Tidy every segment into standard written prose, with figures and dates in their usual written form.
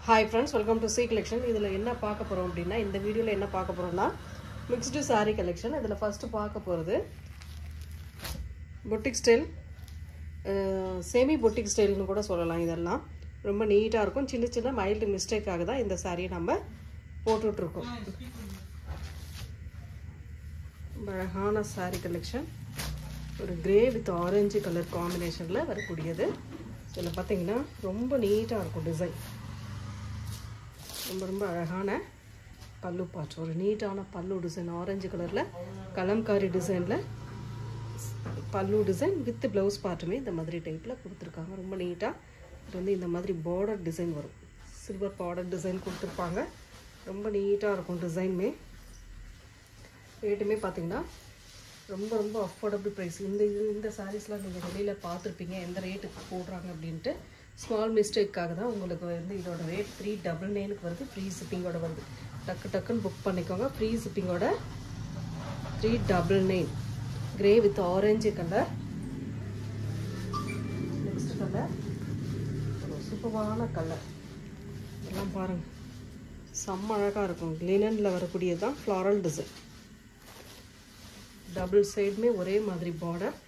Hi friends, welcome to C collection. இதில் என்ன பார்க்க போகிறோம் அப்படின்னா இந்த வீடியோவில் என்ன பார்க்க போகிறோம்னா மிக்ஸ்டு saree collection. இதில் ஃபஸ்ட்டு பார்க்க போகிறது பொட்டிக் ஸ்டைல், செமி பொட்டிக் ஸ்டைல்னு கூட சொல்லலாம். இதெல்லாம் ரொம்ப நீட்டாக இருக்கும். சின்ன சின்ன மைல்டு மிஸ்டேக்காக தான் இந்த சாரியை நம்ம போட்டுட்ருக்கோம். அழகான saree collection, ஒரு கிரே வித் ஆரஞ்சு கலர் காம்பினேஷனில் வரக்கூடியது. இதில் பார்த்தீங்கன்னா ரொம்ப நீட்டாக இருக்கும் டிசைன். ரொம்ப அழகான பல்லு பார்ட், ஒரு நீட்டான பல்லு டிசைன், ஆரஞ்சு கலரில் கலம்காரி டிசைனில் பல்லு டிசைன் வித் ப்ளவுஸ் பார்ட்டுமே இந்த மாதிரி டைப்பில் கொடுத்துருக்காங்க. ரொம்ப நீட்டாக இது வந்து இந்த மாதிரி பார்டர் டிசைன் வரும், சில்வர் பார்டர் டிசைன் கொடுத்துருப்பாங்க. ரொம்ப நீட்டாக இருக்கும் டிசைனுமே. ரேட்டுமே பார்த்திங்கன்னா ரொம்ப அஃபோர்டபுள் ப்ரைஸ். இந்த சாரீஸ்லாம் நீங்கள் வெளியில் பார்த்துருப்பீங்க எந்த ரேட்டுக்கு போடுறாங்க அப்படின்ட்டு. ஸ்மால் மிஸ்டேக்காக தான் உங்களுக்கு வந்து இதோட ரேட் 399 வருது. ஃப்ரீ ஷிப்பிங்கோட வருது. டக்குன்னு புக் பண்ணிக்கோங்க. ஃப்ரீ ஷிப்பிங்கோட 399. Grey with orange colour. Next colour ஒரு சூப்பரான கலர். எல்லாம் பாருங்கள், செம்ம அழகாக இருக்கும். லினனில் வரக்கூடியது தான் ஃப்ளாரல் டிசைன். டபுள் சைடுமே ஒரே மாதிரி பார்டர்.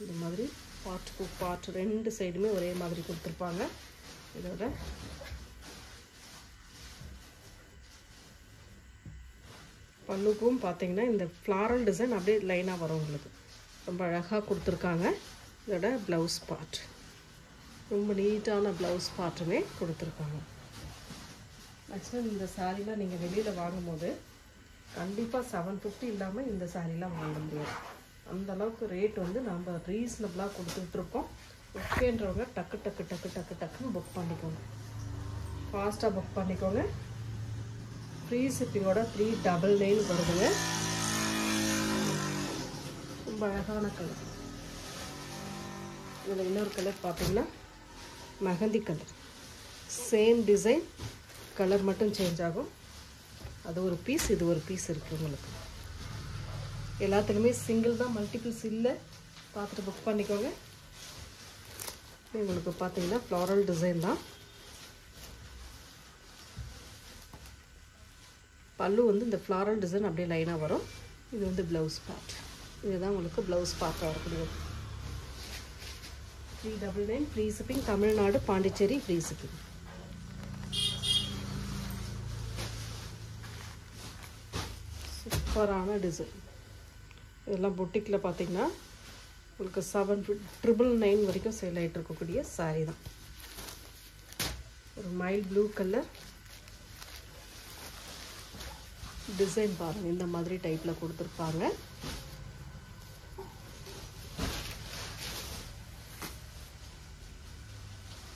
இந்த மாதிரி பார்ட் ரெண்டு சைடுமே ஒரே மாதிரி கொடுத்துருப்பாங்க. இதோட பல்லுக்கும் பார்த்தீங்கன்னா இந்த ஃப்ளாரல் டிசைன் அப்படியே லைனாக வரும் உங்களுக்கு. ரொம்ப அழகாக கொடுத்துருக்காங்க. இதோட ப்ளவுஸ் பார்ட் ரொம்ப நீட்டான ப்ளவுஸ் பார்ட்டுமே கொடுத்துருக்காங்க. மேக்ஸிமம் இந்த சாரீலாம் நீங்கள் வெளியில் வாங்கும்போது கண்டிப்பாக 750 இல்லாமல் இந்த சாரீலாம் வாங்க முடியாது. அந்தளவுக்கு ரேட் வந்து நம்ம ரீசனபிளாக கொடுத்துட்ருக்கோம். ஓகேன்றவங்க டக்குன்னு புக் பண்ணிக்கோங்க. ஃபாஸ்ட்டாக புக் பண்ணிக்கோங்க. ஃப்ரீ ஷிப்பிங்கோட 399 வருதுங்க. ரொம்ப அழகான கலர். இதில் இன்னொரு கலர் பார்த்தீங்கன்னா mehndi colour. Same design, colour மட்டும் சேஞ்ச் ஆகும். அது ஒரு பீஸ், இது ஒரு பீஸ் இருக்குது உங்களுக்கு. எல்லாத்துலேயுமே சிங்கிள் தான், மல்டிபிள்ஸ் இல்லை. பார்த்துட்டு புக் பண்ணிக்கோங்க. உங்களுக்கு பார்த்தீங்கன்னா ஃப்ளாரல் டிசைன் தான். பல்லு வந்து இந்த ஃப்ளாரல் டிசைன் அப்படியே லைனாக வரும். இது வந்து ப்ளவுஸ் பார்ட். இதுதான் உங்களுக்கு ப்ளவுஸ் பார்ட்டாக வரக்கூடியது. 399 free shipping. Tamil Nadu, Pondicherry free shipping. சூப்பரான டிசைன். இதெல்லாம் பொட்டிக்கில் பார்த்தீங்கன்னா உங்களுக்கு 799 வரைக்கும் சேல் ஆகிட்டு இருக்கக்கூடிய சாரீ தான். ஒரு மைல்ட் ப்ளூ கலர் டிசைன் பாருங்கள். இந்த மாதிரி டைப்பில் கொடுத்துருப்பாங்க.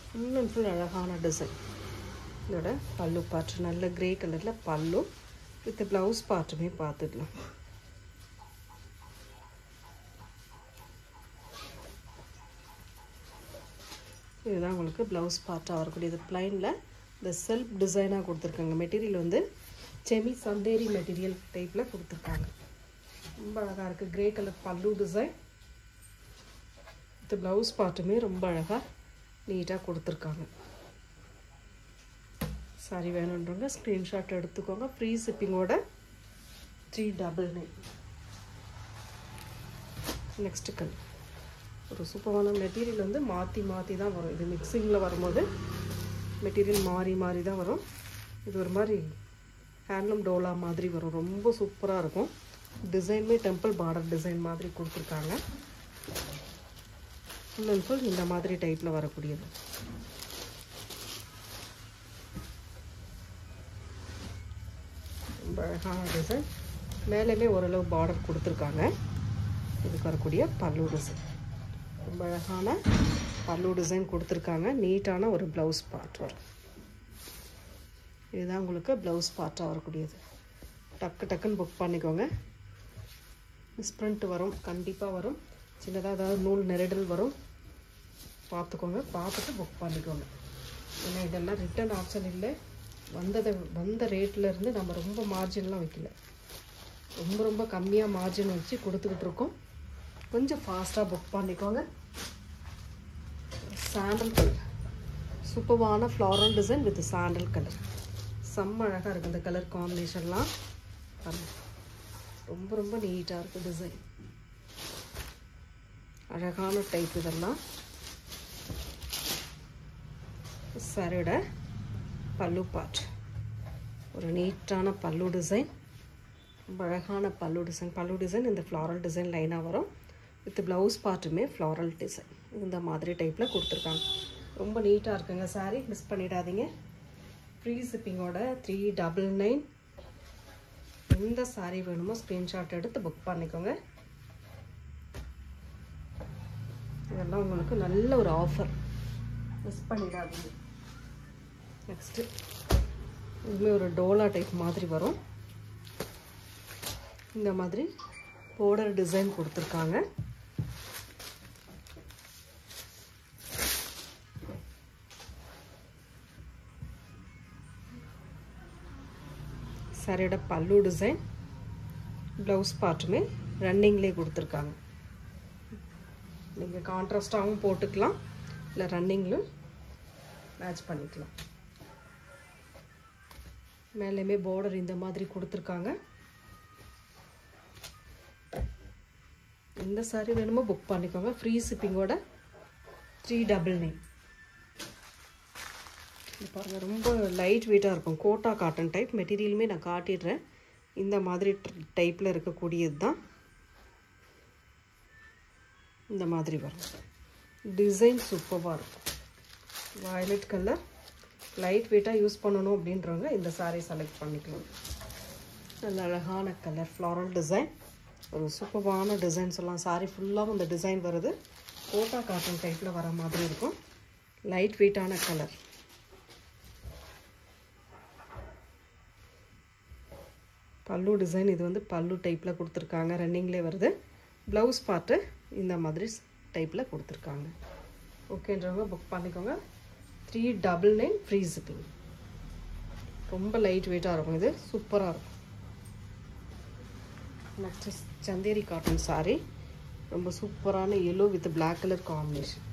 ஃபுல் அண்ட் ஃபுல் அழகான டிசைன். இதோட பல்லு பார்ட் நல்ல கிரே கலரில் பல்லு வித் ப்ளவுஸ் பார்ட்டுமே பார்த்துக்கலாம். இதுதான் உங்களுக்கு ப்ளவுஸ் பார்ட்டாக வரக்கூடியது. ப்ளைனில் இந்த செல்ஃப் டிசைனாக கொடுத்துருக்காங்க. மெட்டீரியல் வந்து செமி சந்தேரி மெட்டீரியல் டைப்பில் கொடுத்துருக்காங்க. ரொம்ப அழகாக இருக்குது. Grey colour pallu design with blouse பார்ட்டுமே ரொம்ப அழகாக நீட்டாக கொடுத்துருக்காங்க. சாரி வேணுன்றவங்க ஸ்க்ரீன்ஷாட் எடுத்துக்கோங்க. ஃப்ரீ ஷிப்பிங்கோட 399. நெக்ஸ்ட் கலர் ஒரு சூப்பரான மெட்டீரியல் வந்து மாற்றி தான் வரும். இது மிக்சிங்கில் வரும்போது மெட்டீரியல் மாறி தான் வரும். இது ஒரு மாதிரி ஹேண்ட்லூம் டோலா மாதிரி வரும். ரொம்ப சூப்பராக இருக்கும். டிசைனுமே டெம்பிள் பார்டர் டிசைன் மாதிரி கொடுத்துருக்காங்க. ஃபுல் அண்ட் ஃபுல் இந்த மாதிரி டைப்பில் வரக்கூடியது. ரொம்ப அழகான டிசைன். மேலேயுமே ஓரளவு பார்டர் கொடுத்துருக்காங்க. இதுக்கு வரக்கூடிய பல்லு டிசைன் ரொம்ப அழகான பல்லு டிசைன் கொடுத்துருக்காங்க. நீட்டான ஒரு ப்ளவுஸ் பார்ட் வரும். இதுதான் உங்களுக்கு ப்ளவுஸ் பார்ட்டாக வரக்கூடியது. டக்குன்னு புக் பண்ணிக்கோங்க. மிஸ்பிரிண்ட் வரும், கண்டிப்பாக வரும். சின்னதாக ஏதாவது நூல் நெருடல் வரும், பார்த்துக்கோங்க. பார்த்துட்டு புக் பண்ணிக்கோங்க. ஏன்னா இதெல்லாம் ரிட்டன் ஆப்ஷன் இல்லை. வந்த ரேட்டில் இருந்து நம்ம ரொம்ப மார்ஜின்லாம் வைக்கல. ரொம்ப கம்மியாக மார்ஜின் வச்சு கொடுத்துக்கிட்டு இருக்கோம். கொஞ்சம் ஃபாஸ்ட்டாக புக் பண்ணிக்கோங்க. சாண்டல் கலர், சூப்பரான floral design with sandal colour. செம்ம அழகாக இருக்குது இந்த கலர் காம்பினேஷன்லாம். ரொம்ப ரொம்ப நீட்டாக இருக்குது டிசைன். அழகான டைப் இதெல்லாம். சாரியோட பல்லு பார்ட் ஒரு நீட்டான பல்லு டிசைன். ரொம்ப அழகான பல்லு டிசைன். பல்லு டிசைன் இந்த ஃப்ளாரல் டிசைன் லைனாக வரும். வித் ப்ளவுஸ் பார்ட்டுமே ஃப்ளாரல் டிசைன் இந்த மாதிரி டைப்பில் கொடுத்துருக்காங்க. ரொம்ப நீட்டாக இருக்குங்க சாரீ. மிஸ் பண்ணிடாதீங்க. ஃப்ரீ ஷிப்பிங்கோட 399. எந்த சாரீ வேணுமோ ஸ்க்ரீன்ஷாட் எடுத்து புக் பண்ணிக்கோங்க. இதெல்லாம் உங்களுக்கு நல்ல ஒரு ஆஃபர். மிஸ் பண்ணிடாதீங்க. நெக்ஸ்ட்டு இதுவுமே ஒரு டோலா டைப் மாதிரி வரும். இந்த மாதிரி border டிசைன் கொடுத்துருக்காங்க. சாரியோட பல்லு டிசைன், ப்ளவுஸ் பார்ட்டுமே ரன்னிங்லேயே கொடுத்துருக்காங்க. நீங்கள் கான்ட்ராஸ்டாகவும் போட்டுக்கலாம், இல்லை ரன்னிங்லும் மேட்ச் பண்ணிக்கலாம். மேலேயுமே border இந்த மாதிரி கொடுத்துருக்காங்க. எந்த சாரீ வேணுமோ புக் பண்ணிக்கோங்க. ஃப்ரீ ஷிப்பிங்கோட 399. பாருங்கள், ரொம்ப லைட் வெயிட்டாக இருக்கும். கோட்டா காட்டன் டைப் மெட்டீரியலுமே நான் காட்டிடுறேன். இந்த மாதிரி டைப்பில் இருக்கக்கூடியது தான். இந்த மாதிரி வரும். டிசைன் சூப்பராக இருக்கும். வயலட் கலர் லைட் வெயிட்டாக யூஸ் பண்ணணும் அப்படின்றவங்க இந்த சாரீ செலக்ட் பண்ணிக்கலாம். நல்ல அழகான கலர் ஃப்ளாரல் டிசைன். ஒரு சூப்பரான டிசைன்ஸ் எல்லாம் சாரீ ஃபுல்லாகவும் இந்த டிசைன் வருது. கோட்டா காட்டன் டைப்பில் வர மாதிரி இருக்கும். லைட் வெயிட்டான கலர். பல்லு டிசைன் இது வந்து பல்லு டைப்பில் கொடுத்துருக்காங்க. ரன்னிங்லேயே வருது. ப்ளவுஸ் பார்ட்டு இந்த மாதிரி டைப்பில் கொடுத்துருக்காங்க. ஓகேன்றவங்க புக் பண்ணிக்கோங்க. 399 ஃப்ரீ ஷிப்பிங். ரொம்ப லைட் வெயிட்டாக இருக்கும். இது சூப்பராக இருக்கும். Next Chanderi cotton sari. ரொம்ப சூப்பரான yellow with black colour combination.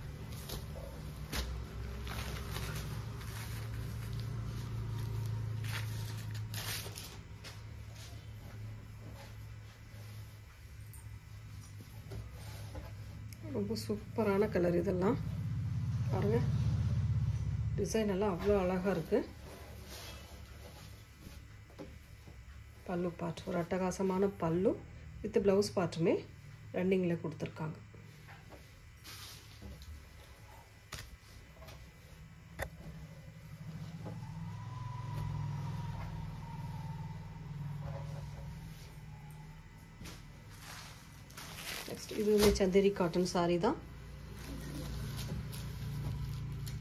ரொம்ப சூப்பரான கலர் இதெல்லாம். பாருங்கள், டிசைன் எல்லாம் அவ்வளோ அழகாக இருக்குது. பல்லு பார்ட் ஒரு அட்டகாசமான பல்லு வித் ப்ளவுஸ் பார்ட்டுமே ரன்னிங்கில் கொடுத்துருக்காங்க. நெக்ஸ்ட் இதுவுமே சந்தேரி காட்டன் சாரீ தான்.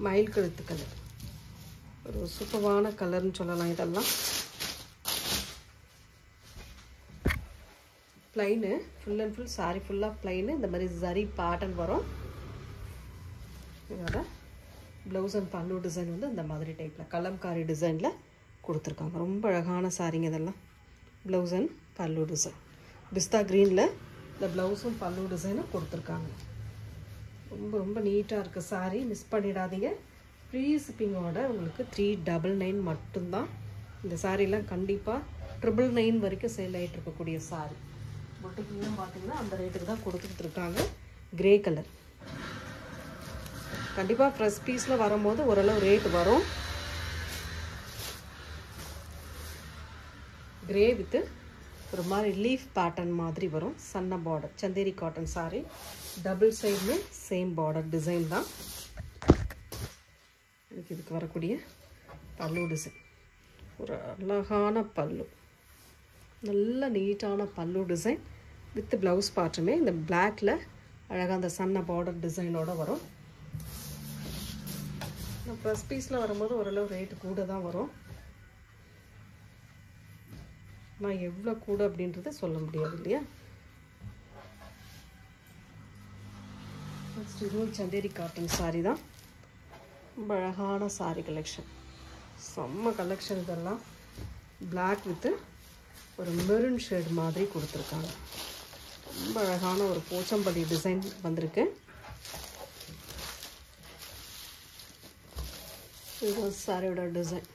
மயில் கழுத்து கலர். ஒரு சூப்பரான கலர்னு சொல்லலாம். இதெல்லாம் plain, full and full sari ஃபுல்லாக ப்ளைனு. இந்த மாதிரி ஜரி பேட்டர்ன் வரும். இதோட ப்ளவுஸ் அண்ட் பல்லு டிசைன் வந்து இந்த மாதிரி டைப்பில் கலம்காரி டிசைனில் கொடுத்துருக்காங்க. ரொம்ப அழகான சாரீங்க இதெல்லாம். ப்ளவுஸ் அண்ட் பல்லு டிசைன் பிஸ்தா க்ரீனில் இந்த ப்ளவுஸும் பல்லு டிசைனும் கொடுத்துருக்காங்க. ரொம்ப ரொம்ப நீட்டாக இருக்குது சாரீ. மிஸ் பண்ணிடாதீங்க. ஃப்ரீ ஷிப்பிங்கோட உங்களுக்கு 399 மட்டும்தான். இந்த சாரீலாம் கண்டிப்பாக 999 வரைக்கும் சேல் ஆகிட்டு இருக்கக்கூடிய சாரீ. பொட்டிக்கும் பார்த்தீங்கன்னா அந்த ரேட்டுக்கு தான் கொடுத்துட்டு இருக்காங்க. Grey colour. கண்டிப்பாக ஃப்ரெஷ் பீஸில் வரும்போது ஓரளவு ரேட் வரும். கிரே வித்து ஒரு மாதிரி லீஃப் பேட்டர்ன் மாதிரி வரும். சன்ன border. Chanderi cotton sari. Double சைடுமே சேம் பார்டர் டிசைன் தான். இதுக்கு வரக்கூடிய பல்லு டிசைன் ஒரு அழகான பல்லு. நல்ல நீட்டான பல்லு டிசைன் வித் ப்ளவுஸ் பார்ட்டுமே இந்த பிளாக்ல அழகாக அந்த சன்ன பார்டர் டிசைனோட வரும். ப்ளஸ் பீஸில் வரும்போது ஓரளவு ரேட்டு கூட தான் வரும். நான் எவ்வளோ கூட அப்படின்றத சொல்ல முடியாது இல்லையா. நெக்ஸ்ட் இதுவும் சந்தேரி காட்டன் சாரீ தான். ரொம்ப அழகான சாரீ கலெக்ஷன். செம்ம கலெக்ஷன் இதெல்லாம். பிளாக் வித்து ஒரு மெரூன் ஷேட் மாதிரி கொடுத்துருக்காங்க. ரொம்ப அழகான ஒரு போச்சம்பள்ளி டிசைன் வந்திருக்கு. இதுதான் சாரியோட டிசைன்.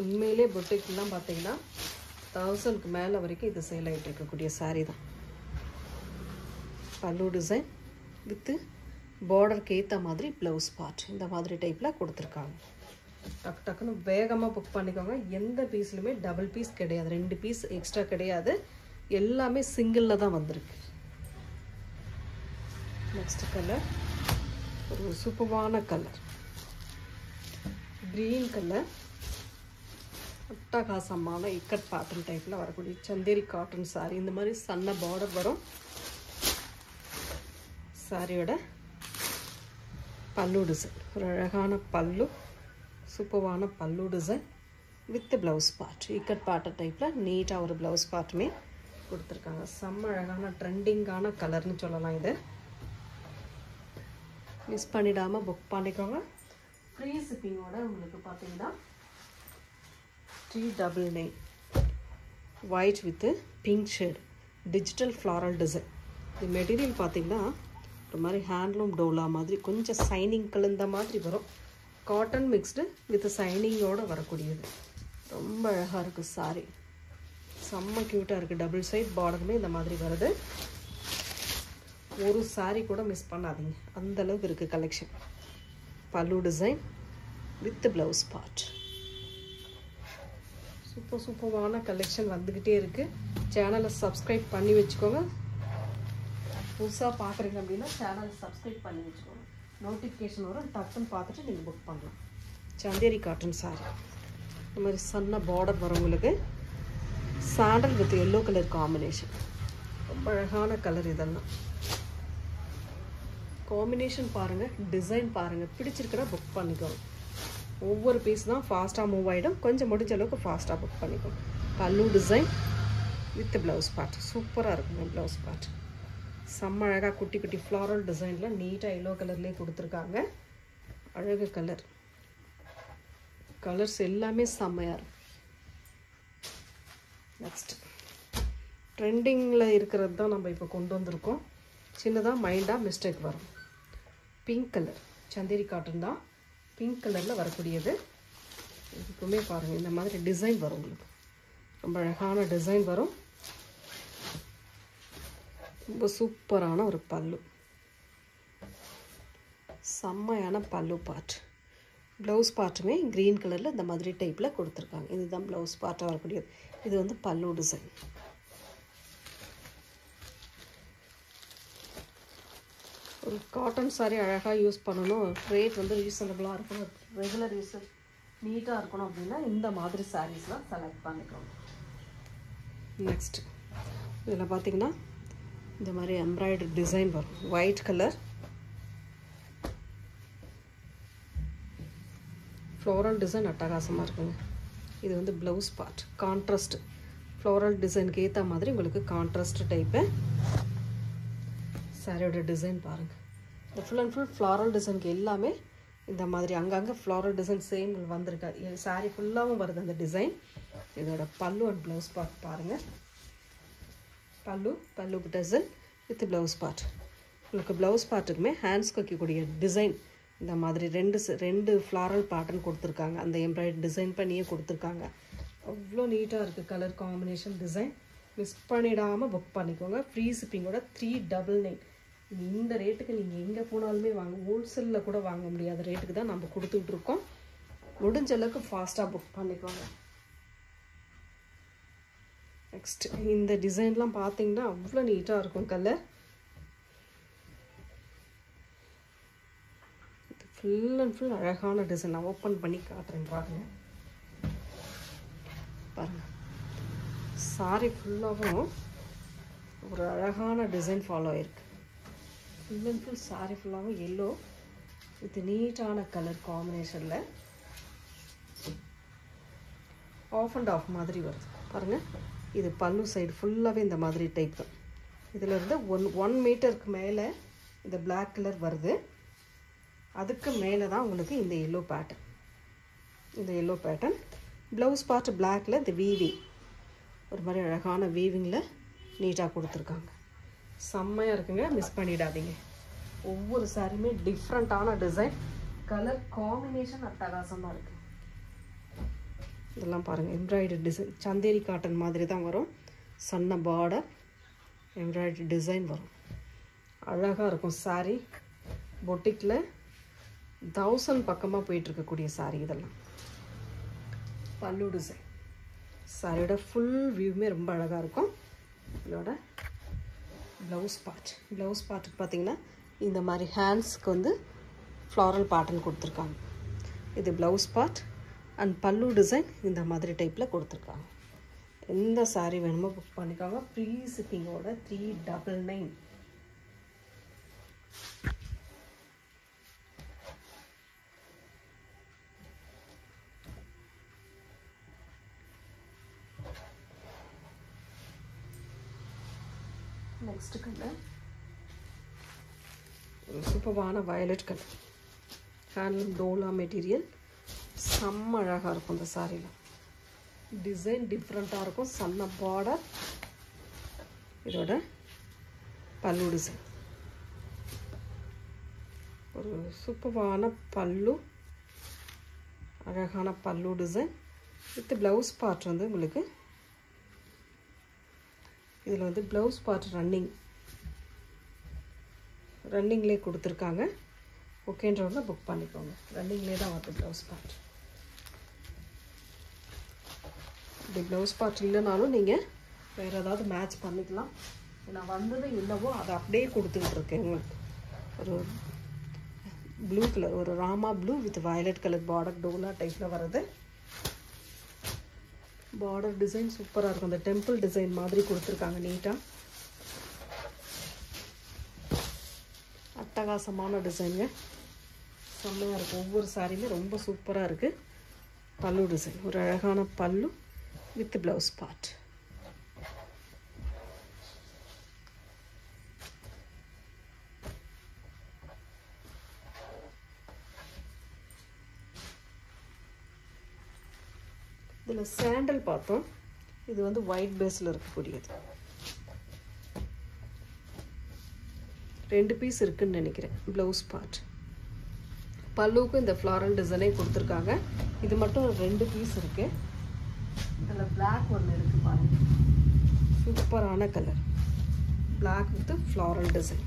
உண்மையிலே பொட்டிக்கெலாம் பார்த்தீங்கன்னா 1000க்கு மேலே வரைக்கும் இது சேல் ஆகிட்டு இருக்கக்கூடிய சாரீ தான். பல்லு டிசைன் வித்து பார்டருக்கு ஏற்ற மாதிரி ப்ளவுஸ் பார்ட் இந்த மாதிரி டைப்பில் கொடுத்துருக்காங்க. டக்கு டக்குன்னு வேகமாக புக் பண்ணிக்கோங்க. எந்த பீஸ்லையுமே டபுள் பீஸ் கிடையாது, 2 பீஸ் எக்ஸ்ட்ரா கிடையாது, எல்லாமே சிங்கிளில் தான் வந்திருக்கு. நெக்ஸ்ட் கலர் ஒரு சூப்பரான கலர் க்ரீன் கலர். அட்டகாசமான இக்கட் பேட்டர்ன் டைப்பில் வரக்கூடிய சந்தேரி காட்டன் சாரீ. இந்த மாதிரி சன்ன பார்டர் வரும். சாரியோட பல்லு டிசைன் ஒரு அழகான பல்லு, சூப்பரான பல்லு design with blouse part. Ikat pattern டைப்பில் நீட்டாக ஒரு ப்ளவுஸ் பார்ட்டுமே கொடுத்துருக்காங்க. செம்ம அழகான ட்ரெண்டிங்கான கலர்னு சொல்லலாம். இது மிஸ் பண்ணிடாமல் புக் பண்ணிக்கோங்க. ஃப்ரீ ஷிப்பிங்கோட உங்களுக்கு பார்த்தீங்கன்னா 399 white with pink shade digital floral design. இது மெட்டீரியல் பார்த்தீங்கன்னா ஒரு மாதிரி ஹேண்ட்லூம் டோலா மாதிரி கொஞ்சம் சைனிங் கலந்த மாதிரி வரும். காட்டன் மிக்ஸ்டு வித் சைனிங்கோடு வரக்கூடியது. ரொம்ப அழகாக இருக்குது சாரீ, செம்ம க்யூட்டாக இருக்குது. டபுள் சைட் பார்டருமே இந்த மாதிரி வருது. ஒரு சாரீ கூட மிஸ் பண்ணாதீங்க, அந்தளவுக்கு இருக்குது கலெக்ஷன். பல்லு டிசைன் வித் ப்ளவுஸ் பார்ட். சூப்பரான கலெக்ஷன் வந்துக்கிட்டே இருக்குது. சேனலை சப்ஸ்கிரைப் பண்ணி வச்சுக்கோங்க. புதுசாக பார்க்குறீங்க அப்படின்னா சேனலை சப்ஸ்கிரைப் பண்ணி வச்சுக்கோங்க. நோட்டிஃபிகேஷன் வரும், டக்குன்னு பார்த்துட்டு நீங்கள் புக் பண்ணலாம். சந்தேரி காட்டன் சாரீ இந்த மாதிரி சன்ன பார்டர் வரவங்களுக்கு sandal with yellow colour combination. ரொம்ப அழகான கலர். இதெல்லாம் காம்பினேஷன் பாருங்கள், டிசைன் பாருங்கள், பிடிச்சிருக்கிற புக் பண்ணிக்கோங்க. ஒவ்வொரு பீஸ் தான் ஃபாஸ்ட்டாக மூவ் ஆகிடும், கொஞ்சம் முடிஞ்ச அளவுக்கு ஃபாஸ்ட்டாக புக் பண்ணிக்கோங்க. பல்லு டிசைன் வித் ப்ளவுஸ் பார்ட் சூப்பராக இருக்குங்க. ப்ளவுஸ் பார்ட் செம்ம அழகாக குட்டி குட்டி ஃப்ளாரல் டிசைனில் நீட்டாக எல்லோ கலர்லேயே கொடுத்துருக்காங்க. அழகு கலர். கலர்ஸ் எல்லாமே செம்மையாக இருக்கும். நெக்ஸ்ட் ட்ரெண்டிங்கில் இருக்கிறது தான் நம்ம இப்போ கொண்டு வந்திருக்கோம். சின்னதாக மைண்டாக மிஸ்டேக் வரும். பிங்க் கலர் சந்தேரி காட்டன் தான், பிங்க் கலரில் வரக்கூடியது. இதுக்குமே பாருங்கள் இந்த மாதிரி டிசைன் வரும். உங்களுக்கு ரொம்ப அழகான டிசைன் வரும். ரொம்ப சூப்பரான ஒரு பல்லு, செம்மையான பல்லு பார்ட். ப்ளவுஸ் பார்ட்டுமே க்ரீன் கலரில் இந்த மாதிரி டைப்பில் கொடுத்துருக்காங்க. இதுதான் ப்ளவுஸ் பார்ட்டாக வரக்கூடியது. இது வந்து பல்லு டிசைன். ஒரு காட்டன் சாரீ அழகாக யூஸ் பண்ணணும், ரேட் வந்து ரீசனபிளாக இருக்கணும், ரெகுலர் யூஸ் நீட்டாக இருக்கணும் அப்படின்னா இந்த மாதிரி சாரீஸ்லாம் செலக்ட் பண்ணிக்கணும். நெக்ஸ்ட் இதில் பார்த்தீங்கன்னா இந்த மாதிரி எம்ப்ராய்டரி டிசைன் வரும். ஒயிட் கலர் ஃப்ளோரல் டிசைன் அட்டகாசமாக இருக்குங்க. இது வந்து ப்ளவுஸ் பார்ட் கான்ட்ராஸ்ட் ஃப்ளோரல் டிசைனுக்கு ஏற்ற மாதிரி உங்களுக்கு கான்ட்ராஸ்ட் டைப்பு. சாரியோட டிசைன் பாருங்கள். இந்த ஃபுல் அண்ட் ஃபுல் ஃப்ளாரல் டிசைனுக்கு எல்லாமே இந்த மாதிரி அங்கங்கே ஃப்ளாரல் டிசைன் சேம் வந்திருக்காது. சாரீ ஃபுல்லாகவும் வருது அந்த டிசைன். இதோட பல்லு அண்ட் ப்ளவுஸ் பார்ட் பாருங்கள். பல்லு டிசைன் வித் ப்ளவுஸ் பார்ட். உங்களுக்கு ப்ளவுஸ் பார்ட்டுக்குமே ஹேண்ட்ஸ்க்கு வைக்கக்கூடிய டிசைன் இந்த மாதிரி ரெண்டு ஃப்ளாரல் பேட்டர்ன் கொடுத்துருக்காங்க. அந்த எம்ப்ராய்டரி டிசைன் பண்ணியே கொடுத்துருக்காங்க. அவ்வளோ நீட்டாக இருக்குது கலர் காம்பினேஷன் டிசைன். மிஸ் பண்ணிடாமல் புக் பண்ணிக்கோங்க. ஃப்ரீ ஷிப்பிங்கோட 399. இந்த ரேட்டுக்கு நீங்கள் எங்கே போனாலுமே வாங்க, ஹோல்சேலில் கூட வாங்க முடியாத ரேட்டுக்கு தான் நம்ம கொடுத்துட்ருக்கோம். முடிஞ்ச அளவுக்கு ஃபாஸ்ட்டாக புக் பண்ணிக்கோங்க. நெக்ஸ்ட் இந்த டிசைன்லாம் பார்த்தீங்கன்னா அவ்வளோ நீட்டாக இருக்கும் கலர். இது ஃபுல் அண்ட் ஃபுல் அழகான டிசைன். நான் ஓப்பன் பண்ணி காட்டுறேன் பாருங்கள். சாரி ஃபுல்லாகவும் ஒரு அழகான டிசைன் ஃபாலோ ஆகிருக்கு. ஃபுல் அண்ட் ஃபுல் சாரி ஃபுல்லாகவும் எல்லோ வித் நீட்டான கலர் காம்பினேஷனில் ஆஃப் அண்ட் ஆஃப் மாதிரி வருது பாருங்கள். இது பல்லு சைடு ஃபுல்லாகவே இந்த மாதிரி டைப் தான். இதில் இருந்து 1 மீட்டருக்கு மேலே இந்த பிளாக் கலர் வருது. அதுக்கு மேலே தான் உங்களுக்கு இந்த எல்லோ பேட்டர்ன். இந்த எல்லோ பேட்டர்ன் ப்ளவுஸ் பார்ட் பிளாக்கில் இந்த வீவிங் ஒரு மாதிரி அழகான வீவிங்கில் நீட்டாக கொடுத்துருக்காங்க. செம்மையாக இருக்குங்க, மிஸ் பண்ணிடாதீங்க. ஒவ்வொரு சாரியுமே டிஃப்ரெண்ட்டான டிசைன். கலர் காம்பினேஷன் அட்டகாசமாக இருக்குது. இதெல்லாம் பாருங்கள், எம்ப்ராய்டரி டிசைன் சந்தேரி காட்டன் மாதிரி தான் வரும். சன்ன பார்டர் எம்ப்ராய்டரி டிசைன் வரும். அழகாக இருக்கும் சாரீ. பொட்டிக்கில் 1000 பக்கமாக போயிட்டுருக்கக்கூடிய சாரீ இதெல்லாம். பல்லு டிசைன் சாரியோட ஃபுல் வியூமே ரொம்ப அழகாக இருக்கும். இதோட ப்ளவுஸ் பார்ட்டுக்கு பார்த்தீங்கன்னா இந்த மாதிரி ஹேண்ட்ஸ்க்கு வந்து ஃப்ளாரல் பேட்டர்ன் கொடுத்துருக்காங்க. இது ப்ளவுஸ் பார்ட் அண்ட் பல்லு டிசைன் இந்த மாதிரி டைப்பில் கொடுத்துருக்காங்க. எந்த சாரீ வேணுமோ புக் பண்ணிக்கோங்க. ஃப்ரீ ஷிப்பிங்கோட 399. நெக்ஸ்ட் கலர் ஒரு சூப்பரான violet colour. Handloom Dola material. செம்ம அழகாக இருக்கும் இந்த சாரியில். டிசைன் டிஃப்ரெண்ட்டாக இருக்கும். சன்ன பார்டர். இதோட பல்லு டிசைன் ஒரு சூப்பரான பல்லு. அழகான பல்லு டிசைன் வித் ப்ளவுஸ் பார்ட் வந்து உங்களுக்கு இதில் வந்து ப்ளவுஸ் பார்ட் ரன்னிங்லேயே கொடுத்துருக்காங்க. ஓகேன்றவங்க புக் பண்ணிக்கோங்க. ரன்னிங்லேயே தான் வருது ப்ளவுஸ் பார்ட். இப்படி ப்ளவுஸ் பார்ட் இல்லைனாலும் நீங்கள் வேறு ஏதாவது மேட்ச் பண்ணிக்கலாம். நான் வந்தது என்னவோ அதை அப்படியே கொடுத்துக்கிட்டுருக்கேன் உங்களுக்கு. ஒரு ப்ளூ கலர், ஒரு Rama blue with violet colour border Dola டைப்பில் வர்றது. பார்டர் டிசைன் சூப்பராக இருக்கும். அந்த டெம்பிள் டிசைன் மாதிரி கொடுத்துருக்காங்க நீட்டாக. அட்டகாசமான டிசைனுங்க. செம்மையாக இருக்கும். ஒவ்வொரு சாரியுமே ரொம்ப சூப்பராக இருக்குது. பல்லு டிசைன் ஒரு அழகான பல்லு வித் ப்ளவுஸ் பார்ட். இதில் சாண்டல் பார்த்தோம். இது வந்து ஒயிட் பேஸில் இருக்கக்கூடியது. 2 பீஸ் இருக்குன்னு நினைக்கிறேன். ப்ளவுஸ் பார்ட் பல்லுக்கும் இந்த ஃப்ளாரல் டிசைனே கொடுத்துருக்காங்க. இது மட்டும் 2 பீஸ் இருக்குது. இதில் பிளாக் ஒன்று இருக்குது பாருங்க. சூப்பரான colour black with floral design.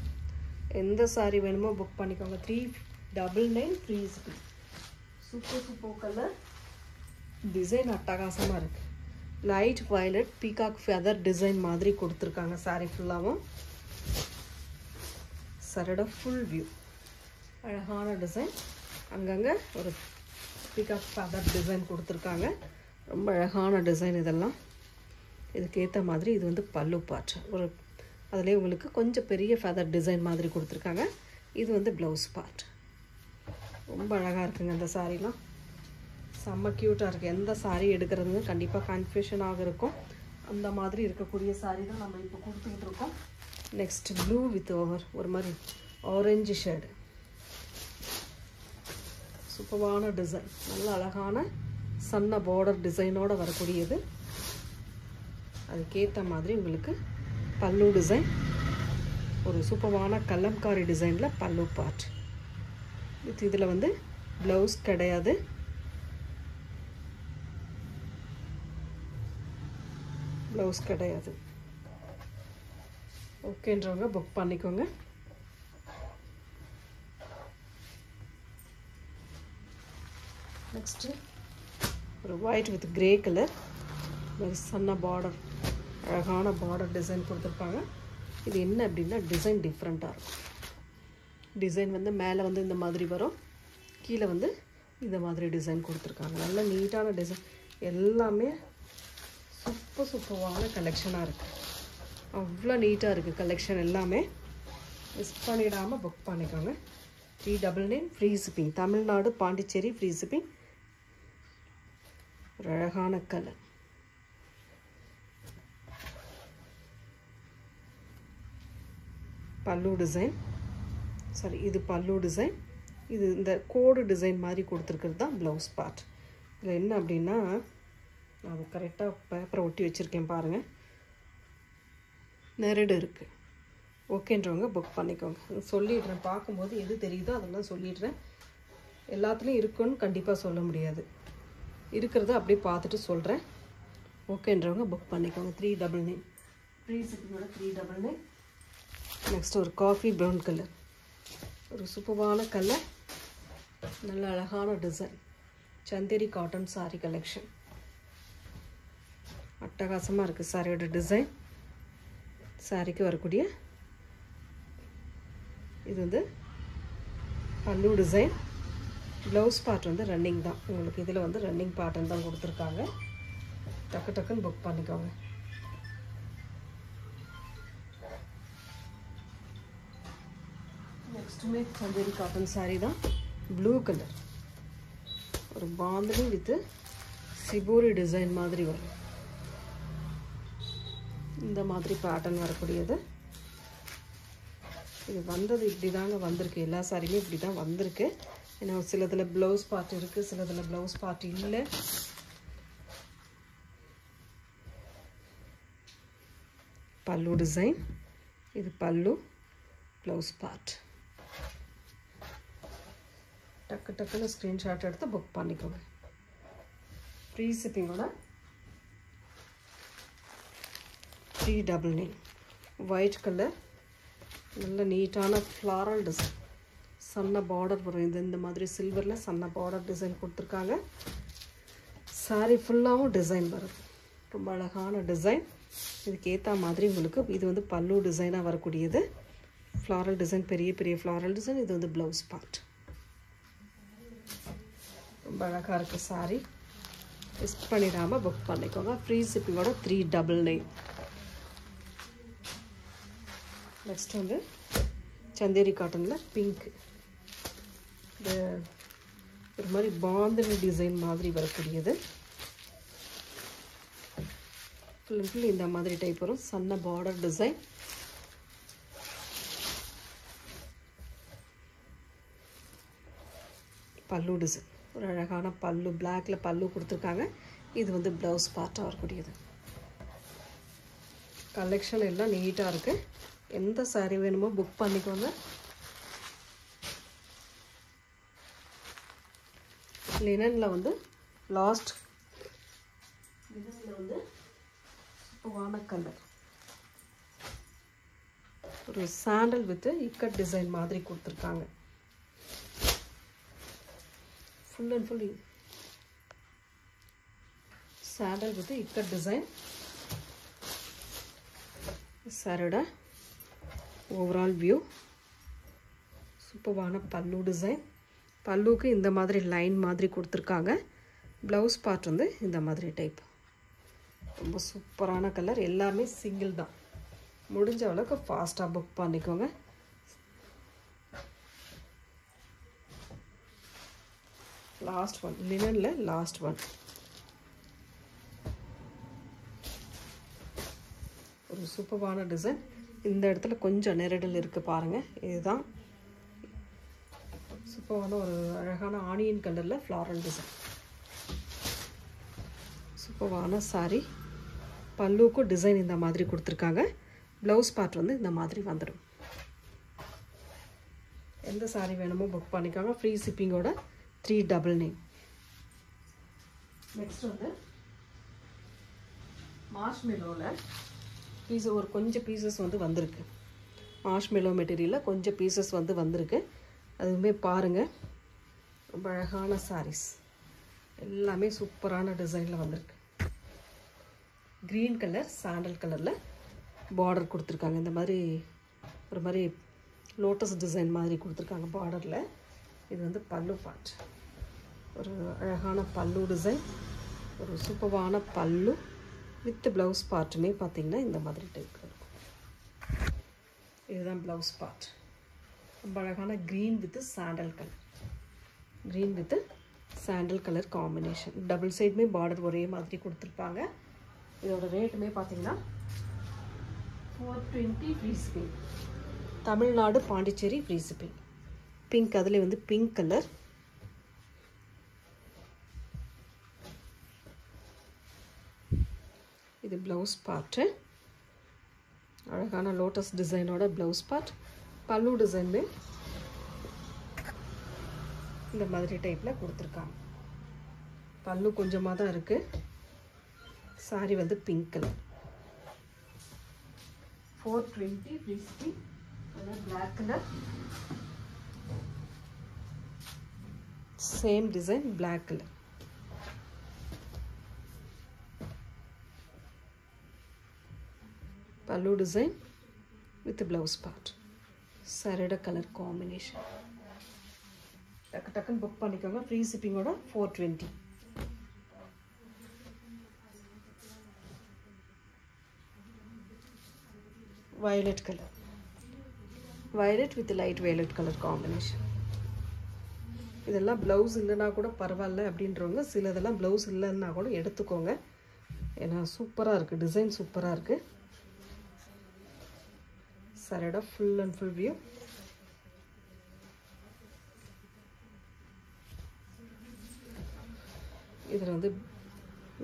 எந்த சாரீ வேணுமோ புக் பண்ணிக்கோங்க. 399 free shipping. Super colour. Design அட்டகாசமாக இருக்குது. Light violet peacock feather design மாதிரி கொடுத்துருக்காங்க சாரீ ஃபுல்லாகவும். சாரியோட ஃபுல் வியூ அழகான டிசைன். அங்கங்கே ஒரு பீகாக் ஃபெதர் டிசைன் கொடுத்துருக்காங்க. ரொம்ப அழகான டிசைன் இதெல்லாம். இதுக்கேற்ற மாதிரி இது வந்து பல்லு பார்ட். ஒரு அதிலே உங்களுக்கு கொஞ்சம் பெரிய ஃபெதர் டிசைன் மாதிரி கொடுத்துருக்காங்க. இது வந்து ப்ளவுஸ் பார்ட். ரொம்ப அழகாக இருக்குங்க இந்த சாரீலாம். செம்ம க்யூட்டாக இருக்குது. எந்த சாரீ எடுக்கிறதுன்னு கண்டிப்பாக கன்ஃபியூஷனாக இருக்கும். அந்த மாதிரி இருக்கக்கூடிய சாரீ தான் நம்ம இப்போ கொடுத்துக்கிட்டு இருக்கோம். நெக்ஸ்ட் ப்ளூ வித் ஒரு மாதிரி ஆரஞ்சு ஷேடு. சூப்பரான டிசைன். நல்ல அழகான சன்ன பார்டர் டிசைனோடு வரக்கூடியது. அதுக்கேற்ற மாதிரி உங்களுக்கு பல்லு டிசைன். ஒரு சூப்பரான கலம்காரி டிசைனில் பல்லு பார்ட். இதில் வந்து ப்ளவுஸ் கிடையாது. ஓகேன்றவங்க புக் பண்ணிக்கோங்க. நெக்ஸ்ட்டு ஒரு ஒயிட் வித் கிரே கலர். ஒரு சன்ன பார்டர், அழகான பார்டர் டிசைன் கொடுத்துருப்பாங்க. இது என்ன அப்படின்னா டிசைன் டிஃப்ரெண்ட்டாக இருக்கும். டிசைன் வந்து மேலே வந்து இந்த மாதிரி வரும், கீழே வந்து இந்த மாதிரி டிசைன் கொடுத்துருக்காங்க. நல்ல நீட்டான டிசைன். எல்லாமே சூப்பரான கலெக்ஷனாக இருக்குது. அவ்வளோ நீட்டாக இருக்குது கலெக்ஷன் எல்லாமே. மிஸ் பண்ணிடாமல் புக் பண்ணிக்கோங்க. 399 free shipping. Tamil Nadu Pondicherry free shipping. ஒரு அழகான கலர். பல்லு டிசைன். சாரி, இது பல்லு டிசைன். இது இந்த கோடு டிசைன் மாதிரி கொடுத்துருக்கிறது தான் ப்ளவுஸ் பார்ட். இதில் என்ன அப்படின்னா நான் கரெக்டாக பேப்பரை ஒட்டி வச்சுருக்கேன் பாருங்கள். நெருடு இருக்குது. ஓகேன்றவங்க புக் பண்ணிக்கோங்க. சொல்லிடுறேன், பார்க்கும்போது எது தெரியுதோ அதெல்லாம் சொல்லிடுறேன். எல்லாத்துலேயும் இருக்குன்னு கண்டிப்பாக சொல்ல முடியாது. இருக்கிறத அப்படியே பார்த்துட்டு சொல்கிறேன். ஓகேன்றவங்க புக் பண்ணிக்கோங்க. 399 ஃப்ரீ ஷிப்பிங்கோட 399. நெக்ஸ்ட் ஒரு காஃபி ப்ரௌன் கலர், ஒரு சூப்பரான கலர், நல்ல அழகான design, Chanderi cotton sari collection. அட்டகாசமாக இருக்குது சாரியோட டிசைன். சாரிக்கு வரக்கூடிய இது வந்து பல்லு டிசைன். ப்ளவுஸ் பார்ட் வந்து ரன்னிங் தான். உங்களுக்கு இதில் வந்து ரன்னிங் பார்ட்டன் தான் கொடுத்துருக்காங்க. டக்கு டக்குன்னு புக் பண்ணிக்கோங்க. நெக்ஸ்ட்டுமே சந்தேரி காட்டன் சாரீ தான். ப்ளூ கலர், ஒரு பாந்தனி வித் சிபோரி டிசைன் மாதிரி வரும். இந்த மாதிரி பேட்டர்ன் வரக்கூடியது. இது வந்தது இப்படி தாங்க வந்திருக்கு. எல்லா சாரியுமே இப்படி தான் வந்திருக்கு. ஏன்னா சிலதில் ப்ளவுஸ் பார்ட் இருக்குது, சிலதில் ப்ளவுஸ் பார்ட் இல்லை. பல்லு டிசைன், இது பல்லு, ப்ளவுஸ் பார்ட். டக்கு டக்குன்னு ஸ்க்ரீன்ஷாட் எடுத்து புக் பண்ணிக்கோங்க. ஃப்ரீ ஷிப்பிங்கோட 399. ஒயிட் கலர், நல்ல நீட்டான ஃப்ளாரல் டிசைன், சன்ன பார்டர் வரும். இது இந்த மாதிரி சில்வரில் சன்ன பார்டர் டிசைன் கொடுத்துருக்காங்க. சாரீ ஃபுல்லாகவும் டிசைன் வருது. ரொம்ப அழகான டிசைன். இதுக்கு ஏற்ற மாதிரி உங்களுக்கு இது வந்து பல்லு டிசைனாக வரக்கூடியது. ஃப்ளாரல் டிசைன், பெரிய பெரிய ஃப்ளாரல் டிசைன். இது வந்து ப்ளவுஸ் பார்ட். ரொம்ப அழகாக இருக்குது சாரீ. மிஸ் பண்ணிடாமல் புக் பண்ணிக்கோங்க. ஃப்ரீ ஷிப்பிங்கோட 399. நெக்ஸ்ட் வந்து சந்தேரி காட்டனில் பிங்க், இந்த ஒரு மாதிரி பாந்தனி டிசைன் மாதிரி வரக்கூடியது. ஃபுல் அண்ட் ஃபுல் இந்த மாதிரி டைப் வரும். சன்ன பார்டர் டிசைன். பல்லு டிசைன், ஒரு அழகான பல்லு, பிளாக்ல பல்லு கொடுத்துருக்காங்க. இது வந்து ப்ளவுஸ் பார்ட்டாக வரக்கூடியது. கலெக்ஷன் எல்லாம் நீட்டாக இருக்குது. எந்த சாரீ வேணுமோ புக் பண்ணிக்கோங்க. லினனில் வந்து லாஸ்ட் லினனில் வந்து சூப்பரான கலர், ஒரு சாண்டல் வித் இக்கட் டிசைன் மாதிரி கொடுத்துருக்காங்க. Full and full sandal with ikat design. சாரோட ஓவரால் வியூ. சூப்பரான பல்லு டிசைன். பல்லுக்கு இந்த மாதிரி லைன் மாதிரி கொடுத்துருக்காங்க. ப்ளவுஸ் பார்ட் வந்து இந்த மாதிரி டைப். ரொம்ப சூப்பரான கலர். எல்லாமே சிங்கிள் தான். முடிஞ்ச அளவுக்கு ஃபாஸ்ட்டாக புக் பண்ணிக்கோங்க. லாஸ்ட் ஒன், லினனில் லாஸ்ட் ஒன். ஒரு சூப்பரான டிசைன். இந்த இடத்துல கொஞ்சம் நெருடல் இருக்குது பாருங்கள். இதுதான் சூப்பரான ஒரு அழகான ஆனியன் கலரில் ஃப்ளாரல் டிசைன். சூப்பரான சாரீ. பல்லுக்கும் டிசைன் இந்த மாதிரி கொடுத்துருக்காங்க. ப்ளவுஸ் பார்ட் வந்து இந்த மாதிரி வந்துடும். எந்த சாரீ வேணுமோ புக் பண்ணிக்கோங்க. ஃப்ரீ ஷிப்பிங்கோட 399. நெக்ஸ்ட் வந்து மார்ஷ்மெலோவில் ஒரு கொஞ்சம் பீசஸ் வந்து வந்திருக்கு. மார்ஷ்மெலோ மெட்டீரியலில் கொஞ்சம் பீசஸ் வந்து வந்திருக்கு. அதுவுமே பாருங்கள். ரொம்ப அழகான சாரீஸ். எல்லாமே சூப்பரான டிசைனில் வந்திருக்கு. க்ரீன் கலர், சாண்டல் கலரில் பார்டர் கொடுத்துருக்காங்க. இந்த மாதிரி ஒரு மாதிரி லோட்டஸ் டிசைன் மாதிரி கொடுத்துருக்காங்க பார்டரில். இது வந்து பல்லு பார்ட். ஒரு அழகான பல்லு டிசைன், ஒரு சூப்பரான பல்லு வித் ப்ளவுஸ் பார்ட்டுமே பார்த்திங்கன்னா இந்த மாதிரி டைப் இருக்கும். இதுதான் ப்ளவுஸ் பார்ட். ரொம்ப அழகான green with sandal colour. Green with sandal colour combination. Double சைடுமே பார்டர் ஒரே மாதிரி கொடுத்துருப்பாங்க. இதோட ரேட்டுமே பார்த்திங்கன்னா 420 free shipping. Tamil Nadu, Pondicherry free shipping. Pink, அதில் வந்து பிங்க் கலர். இது ப்ளவுஸ் பார்ட்டு. அழகான லோட்டஸ் டிசைனோட ப்ளவுஸ் பார்ட். பல்லு டிசைனுமே இந்த மாதிரி டைப்பில் கொடுத்துருக்காங்க. பல்லு கொஞ்சமாக தான் இருக்குது. சாரி வந்து pink colour. 420 free shipping. Black colour, same design, black colour. Pallu design with blouse part. சாரியோட கலர் காம்பினேஷன். டக்கு டக்குன்னு புக் பண்ணிக்கோங்க. ஃப்ரீ ஷிப்பிங்கோட 420. Violet colour. Violet with light violet colour combination. இதெல்லாம் ப்ளவுஸ் இல்லைன்னா கூட பரவாயில்ல அப்படின்றவங்க சிலதெல்லாம் ப்ளவுஸ் இல்லைன்னா கூட எடுத்துக்கோங்க. ஏன்னா சூப்பராக இருக்குது, டிசைன் சூப்பராக இருக்குது. சாரியோட ஃபுல் அண்ட் ஃபுல் வியூ.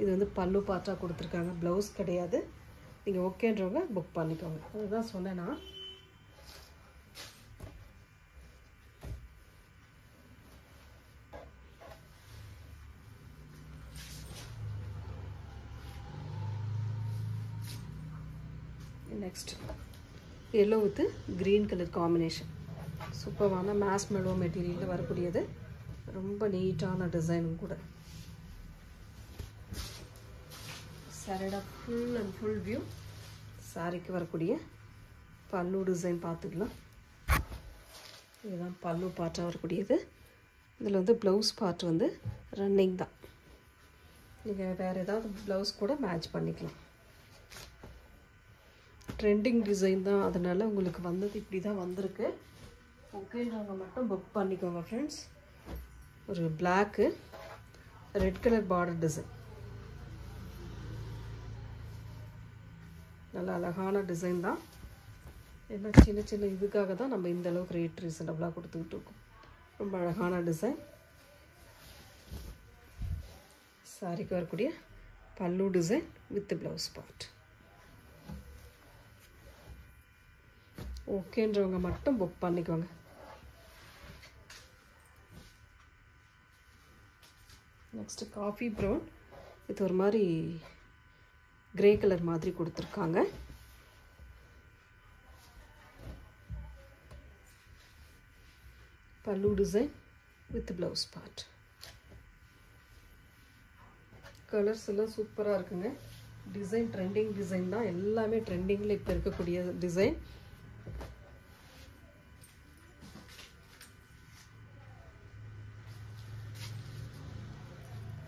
இது வந்து பல்லு பார்ட்டாக கொடுத்துருக்காங்க, ப்ளவுஸ் கிடையாது. நீங்கள் ஓகேன்றவங்க புக் பண்ணிக்கோங்க. அதுதான் சொன்னேன்னா. Next yellow with green colour combination. சூப்பரான மேஸ் மெலோ மெட்டீரியலில் வரக்கூடியது. ரொம்ப நீட்டான டிசைனும் கூட. சாரியோட ஃபுல் அண்ட் ஃபுல் வியூ. சாரிக்கு வரக்கூடிய பல்லு டிசைன் பார்த்துக்கலாம். இதுதான் பல்லு பார்ட்டாக வரக்கூடியது. இதில் வந்து ப்ளவுஸ் பார்ட் வந்து ரன்னிங் தான். நீங்கள் வேறு ஏதாவது ப்ளவுஸ் கூட மேட்ச் பண்ணிக்கலாம். ட்ரெண்டிங் டிசைன் தான், அதனால் உங்களுக்கு வந்தது இப்படி தான் வந்திருக்கு. ஓகேன்றவங்க மட்டும் புக் பண்ணிக்கோங்க ஃப்ரெண்ட்ஸ். ஒரு black red colour border design. நல்ல அழகான டிசைன் தான். ஏன்னா சின்ன சின்ன இதுக்காக தான் நம்ம இந்த அளவுக்கு ரேட் ரீசனபிளாக கொடுத்துக்கிட்டு இருக்கோம். ரொம்ப அழகான டிசைன். சாரிக்கு வரக்கூடிய பல்லு டிசைன் வித் ப்ளவுஸ் பார்ட். ஓகேன்றவங்க மட்டும் புக் பண்ணிக்கோங்க. நெக்ஸ்ட் காஃபி ப்ரௌன் இது ஒரு மாதிரி கிரே கலர் மாதிரி கொடுத்துருக்காங்க. பல்லு design with blouse part. Colours எல்லாம் சூப்பராக இருக்குங்க. டிசைன் ட்ரெண்டிங் டிசைன் தான். எல்லாமே ட்ரெண்டிங்கில் இப்போ இருக்கக்கூடிய டிசைன்.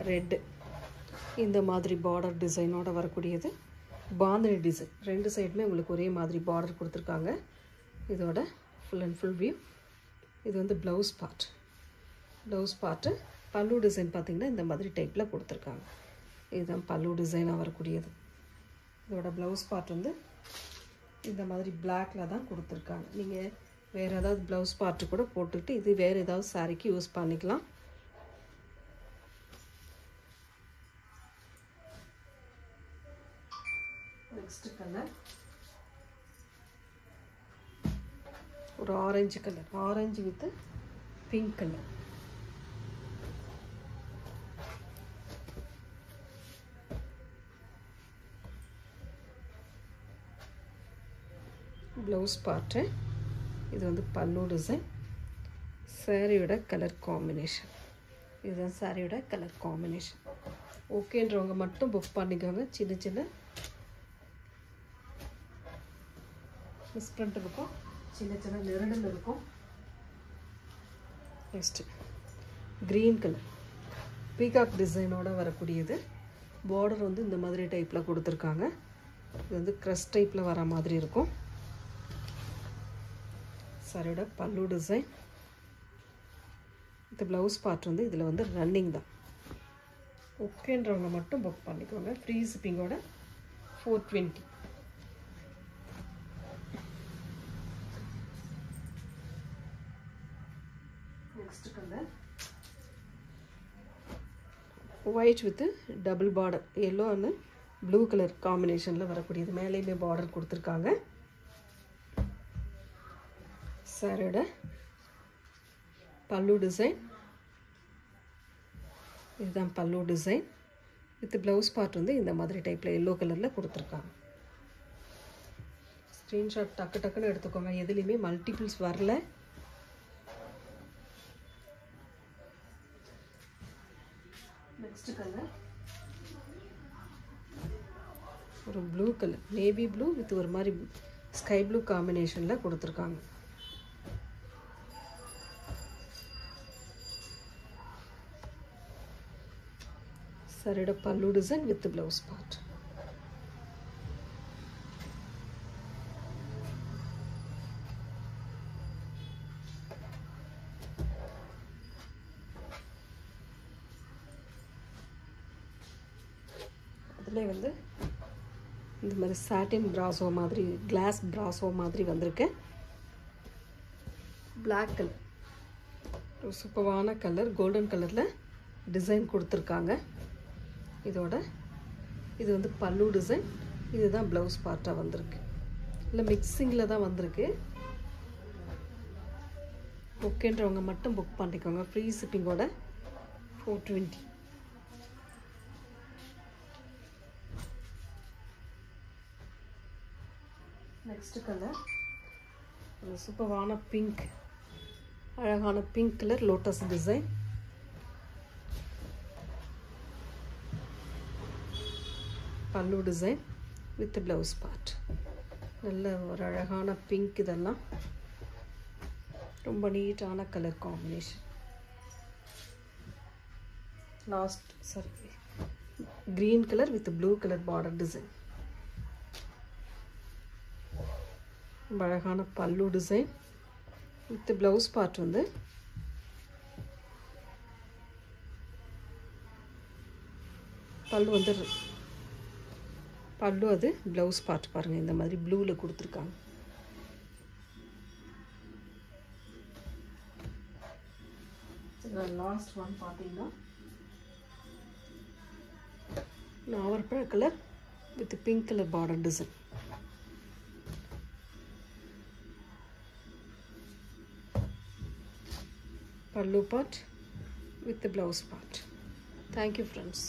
ரெட்டு இந்த மாதிரி பார்டர் டிசைனோட வரக்கூடியது. பாந்தினி டிசைன். ரெண்டு சைடுமே உங்களுக்கு ஒரே மாதிரி பார்டர் கொடுத்துருக்காங்க. இதோட ஃபுல் அண்ட் ஃபுல் வியூ. இது வந்து ப்ளவுஸ் பார்ட். ப்ளவுஸ் பார்ட்டு பல்லு டிசைன் பார்த்திங்கன்னா இந்த மாதிரி டைப்பில் கொடுத்துருக்காங்க. இதுதான் பல்லு டிசைனாக வரக்கூடியது. இதோட ப்ளவுஸ் பார்ட் வந்து இந்த மாதிரி பிளாக்கில் தான் கொடுத்துருக்காங்க. நீங்கள் வேறு ஏதாவது ப்ளவுஸ் பார்ட்டு கூட போட்டுக்கிட்டு இது வேறு ஏதாவது சாரிக்கு யூஸ் பண்ணிக்கலாம். நெக்ஸ்ட் கலர் ஒரு orange colour. Orange with pink colour. Blouse part. இது வந்து பல்லு டிசைன். சாரியோட கலர் காம்பினேஷன். இதுதான் சாரியோட கலர் காம்பினேஷன். ஓகேன்றவங்க மட்டும் புக் பண்ணிக்கோங்க. சின்ன சின்ன மிஸ்பிரிண்ட் இருக்கும், சின்ன சின்ன நெருடல் இருக்கும். நெக்ஸ்ட்டு க்ரீன் கலர் பீகாக் டிசைனோட வரக்கூடியது. பார்டர் வந்து இந்த மாதிரி டைப்பில் கொடுத்துருக்காங்க. இது வந்து க்ரஸ்ட் டைப்பில் வர மாதிரி இருக்கும். சாரியோட பல்லு டிசைன். இந்த ப்ளவுஸ் பார்ட் வந்து இதில் வந்து ரன்னிங் தான். ஓகேன்றவங்க மட்டும் புக் பண்ணிக்கோங்க. ஃப்ரீ ஷிப்பிங்கோட 420. Next colour white with double border. Yellow and blue colour காம்பினேஷனில் வரக்கூடியது. மேலேயுமே பார்டர் கொடுத்துருக்காங்க. சாரியோட பல்லு டிசைன் இதுதான் பல்லு டிசைன். வித் ப்ளவுஸ் பார்ட் வந்து இந்த மாதிரி டைப்பில் எல்லோ கலரில் கொடுத்துருக்காங்க. ஸ்க்ரீன்ஷாட் டக்கு டக்குன்னு எடுத்துக்கோங்க. எதுலேயுமே மல்டிபிள்ஸ் வரல. நெக்ஸ்ட் கலர் ஒரு blue colour, navy blue with ஒரு மாதிரி ஸ்கை ப்ளூ காம்பினேஷனில் கொடுத்துருக்காங்க. சரியோட பல்லு டிசைன் வித் ப்ளவுஸ் பார்ட். அதில் வந்து இந்த மாதிரி சாட்டின் பிராசோ மாதிரி, கிளாஸ் பிராசோ மாதிரி வந்திருக்கு. பிளாக் கலர், ஒரு சூப்பரான கலர், கோல்டன் கலரில் டிசைன் கொடுத்துருக்காங்க. இது வந்து பல்லு டிசைன். இதுதான் ப்ளவுஸ் பார்ட்டாக வந்திருக்கு. இல்லை மிக்சிங்கில் தான் வந்திருக்கு. ஓகேன்றவங்க மட்டும் புக் பண்ணிக்கோங்க. ஃப்ரீ ஷிப்பிங்கோட 420. நெக்ஸ்ட் கலர் ஒரு சூப்பரான பிங்க், அழகான பிங்க் கலர் லோட்டஸ் டிசைன். பல்லு டிசைன் வித் ப்ளவுஸ் பார்ட். நல்ல ஒரு அழகான பிங்க். இதெல்லாம் ரொம்ப நீட்டான colour combination. Green colour with blue colour border design. ரொம்ப அழகான பல்லு டிசைன் வித் ப்ளவுஸ் பார்ட் வந்து பல்லு அது ப்ளவுஸ் பார்ட் பாருங்கள் இந்த மாதிரி ப்ளூவில் கொடுத்துருக்காங்க. லாஸ்ட் ஒன் பார்த்தீங்கன்னா நாவற்பழ colour with pink colour border design. Pallu part with the blouse part. Thank you friends.